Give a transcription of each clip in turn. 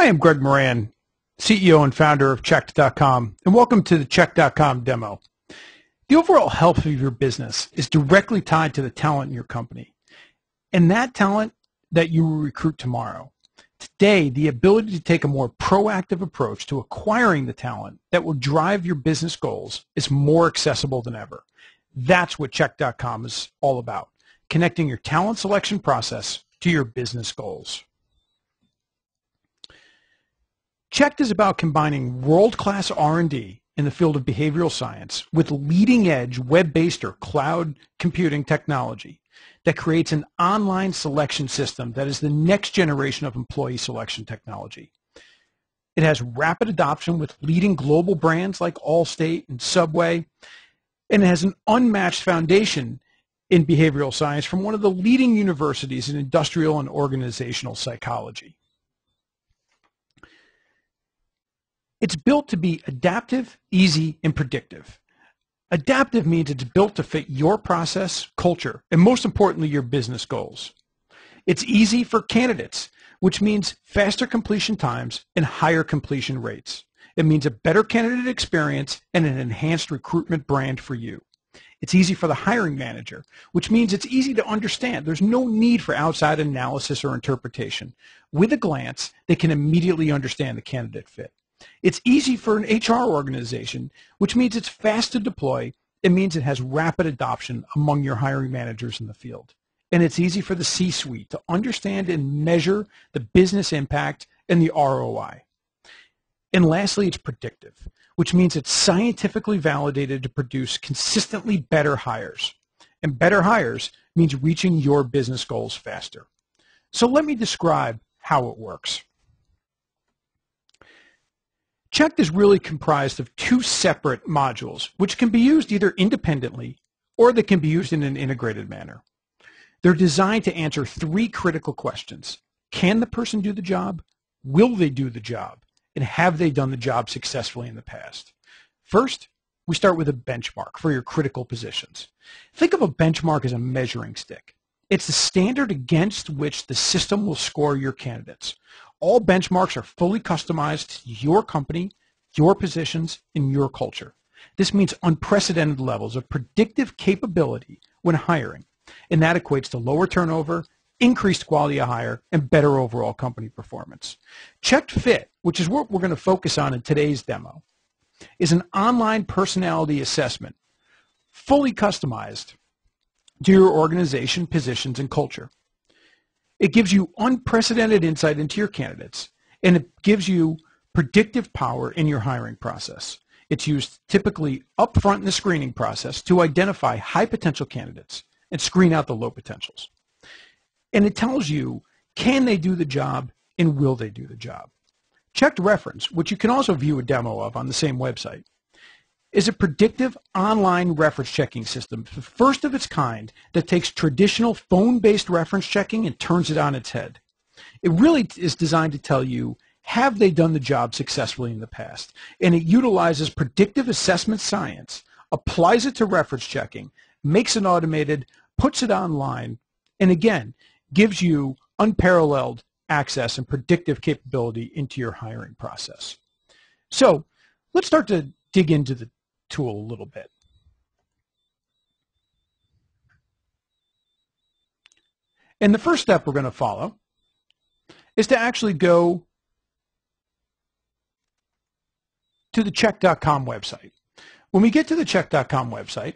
Hi, I'm Greg Moran, CEO and founder of Chequed.com, and welcome to the Chequed.com demo. The overall health of your business is directly tied to the talent in your company, and that talent that you will recruit tomorrow. Today, the ability to take a more proactive approach to acquiring the talent that will drive your business goals is more accessible than ever. That's what Chequed.com is all about, connecting your talent selection process to your business goals. Chequed is about combining world-class R&D in the field of behavioral science with leading-edge web-based or cloud computing technology that creates an online selection system that is the next generation of employee selection technology. It has rapid adoption with leading global brands like Allstate and Subway, and it has an unmatched foundation in behavioral science from one of the leading universities in industrial and organizational psychology. It's built to be adaptive, easy, and predictive. Adaptive means it's built to fit your process, culture, and most importantly, your business goals. It's easy for candidates, which means faster completion times and higher completion rates. It means a better candidate experience and an enhanced recruitment brand for you. It's easy for the hiring manager, which means it's easy to understand. There's no need for outside analysis or interpretation. With a glance, they can immediately understand the candidate fit. It's easy for an HR organization, which means it's fast to deploy. It means it has rapid adoption among your hiring managers in the field. And it's easy for the C-suite to understand and measure the business impact and the ROI. And lastly, it's predictive, which means it's scientifically validated to produce consistently better hires. And better hires means reaching your business goals faster. So let me describe how it works. Chequed is really comprised of two separate modules, which can be used either independently or they can be used in an integrated manner. They're designed to answer three critical questions. Can the person do the job? Will they do the job? And have they done the job successfully in the past? First, we start with a benchmark for your critical positions. Think of a benchmark as a measuring stick. It's the standard against which the system will score your candidates. All benchmarks are fully customized to your company, your positions, and your culture. This means unprecedented levels of predictive capability when hiring, and that equates to lower turnover, increased quality of hire, and better overall company performance. ChequedFit, which is what we're going to focus on in today's demo, is an online personality assessment, fully customized to your organization, positions, and culture. It gives you unprecedented insight into your candidates, and it gives you predictive power in your hiring process. It's used typically upfront in the screening process to identify high potential candidates and screen out the low potentials. And it tells you, can they do the job and will they do the job? Chequed Reference, which you can also view a demo of on the same website, is a predictive online reference checking system, the first of its kind that takes traditional phone-based reference checking and turns it on its head. It really is designed to tell you, have they done the job successfully in the past? And it utilizes predictive assessment science, applies it to reference checking, makes it automated, puts it online, and again, gives you unparalleled access and predictive capability into your hiring process. So let's start to dig into the tool a little bit. And the first step we're going to follow is to actually go to the Chequed.com website. When we get to the Chequed.com website,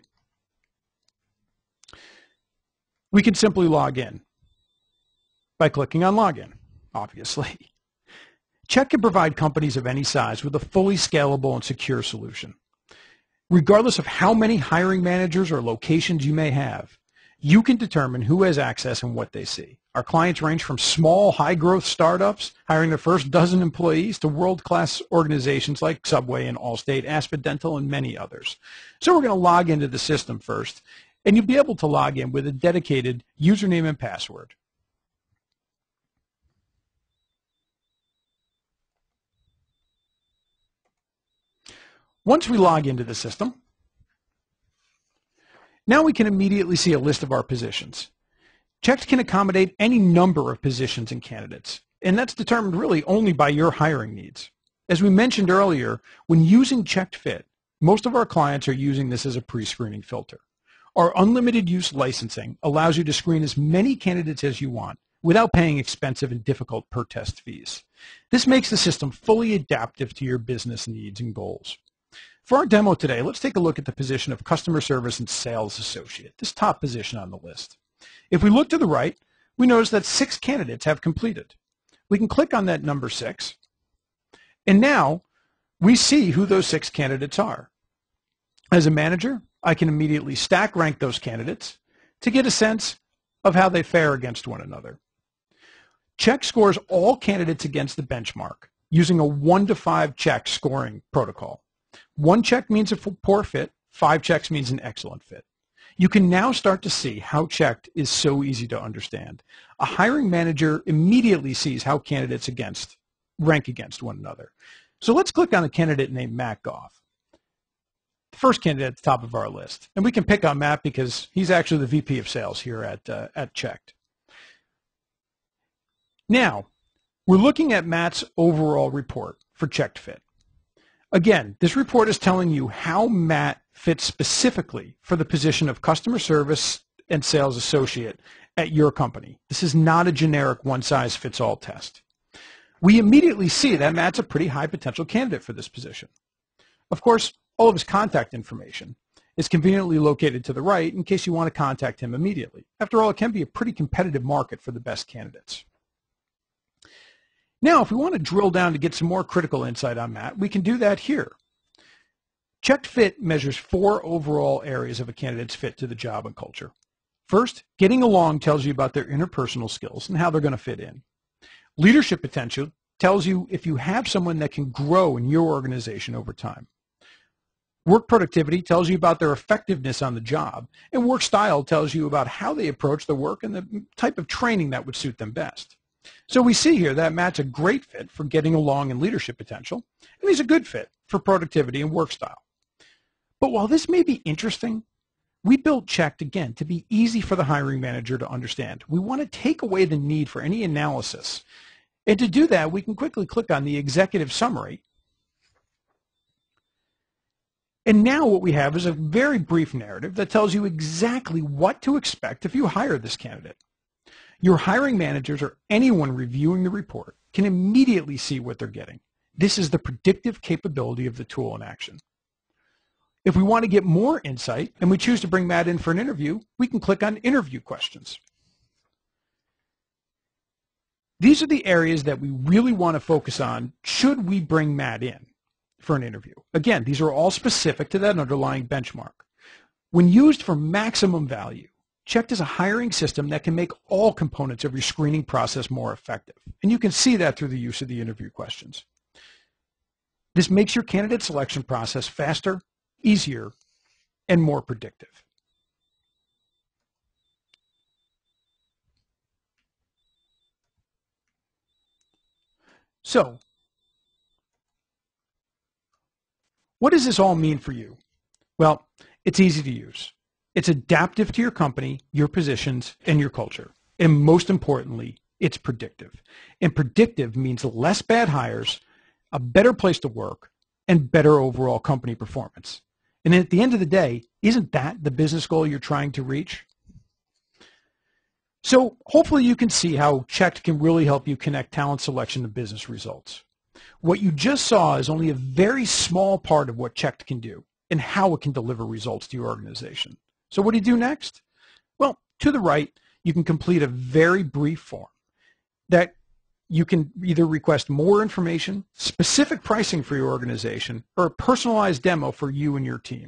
we can simply log in by clicking on Login, obviously. Chequed can provide companies of any size with a fully scalable and secure solution. Regardless of how many hiring managers or locations you may have, you can determine who has access and what they see. Our clients range from small, high-growth startups hiring their first dozen employees to world-class organizations like Subway and Allstate, Aspen Dental, and many others. So we're going to log into the system first, and you'll be able to log in with a dedicated username and password. Once we log into the system, now we can immediately see a list of our positions. Chequed can accommodate any number of positions and candidates. And that's determined really only by your hiring needs. As we mentioned earlier, when using ChequedFit, most of our clients are using this as a pre-screening filter. Our unlimited use licensing allows you to screen as many candidates as you want without paying expensive and difficult per-test fees. This makes the system fully adaptive to your business needs and goals. For our demo today, let's take a look at the position of Customer Service and Sales Associate, this top position on the list. If we look to the right, we notice that 6 candidates have completed. We can click on that number 6, and now we see who those 6 candidates are. As a manager, I can immediately stack rank those candidates to get a sense of how they fare against one another. Check scores all candidates against the benchmark using a 1 to 5 check scoring protocol. 1 check means a poor fit, 5 checks means an excellent fit. You can now start to see how Checked is so easy to understand. A hiring manager immediately sees how candidates rank against one another. So let's click on a candidate named Matt Goff, the first candidate at the top of our list. And we can pick on Matt because he's actually the VP of Sales here at Checked. Now, we're looking at Matt's overall report for ChequedFit. Again, this report is telling you how Matt fits specifically for the position of Customer Service and Sales Associate at your company. This is not a generic one-size-fits-all test. We immediately see that Matt's a pretty high potential candidate for this position. Of course, all of his contact information is conveniently located to the right in case you want to contact him immediately. After all, it can be a pretty competitive market for the best candidates. Now, if we want to drill down to get some more critical insight on Matt, we can do that here. ChequedFit measures 4 overall areas of a candidate's fit to the job and culture. First, getting along tells you about their interpersonal skills and how they're going to fit in. Leadership potential tells you if you have someone that can grow in your organization over time. Work productivity tells you about their effectiveness on the job, and work style tells you about how they approach the work and the type of training that would suit them best. So we see here that Matt's a great fit for getting along and leadership potential, and he's a good fit for productivity and work style. But while this may be interesting, we built Checked, again, to be easy for the hiring manager to understand. We want to take away the need for any analysis. And to do that, we can quickly click on the executive summary. And now what we have is a very brief narrative that tells you exactly what to expect if you hire this candidate. Your hiring managers or anyone reviewing the report can immediately see what they're getting. This is the predictive capability of the tool in action. If we want to get more insight and we choose to bring Matt in for an interview, we can click on Interview Questions. These are the areas that we really want to focus on should we bring Matt in for an interview. Again, these are all specific to that underlying benchmark. When used for maximum value, Checked is a hiring system that can make all components of your screening process more effective. And you can see that through the use of the interview questions. This makes your candidate selection process faster, easier, and more predictive. So, what does this all mean for you? Well, it's easy to use. It's adaptive to your company, your positions, and your culture. And most importantly, it's predictive. And predictive means less bad hires, a better place to work, and better overall company performance. And at the end of the day, isn't that the business goal you're trying to reach? So hopefully you can see how Checked can really help you connect talent selection to business results. What you just saw is only a very small part of what Checked can do and how it can deliver results to your organization. So what do you do next? Well, to the right, you can complete a very brief form that you can either request more information, specific pricing for your organization, or a personalized demo for you and your team.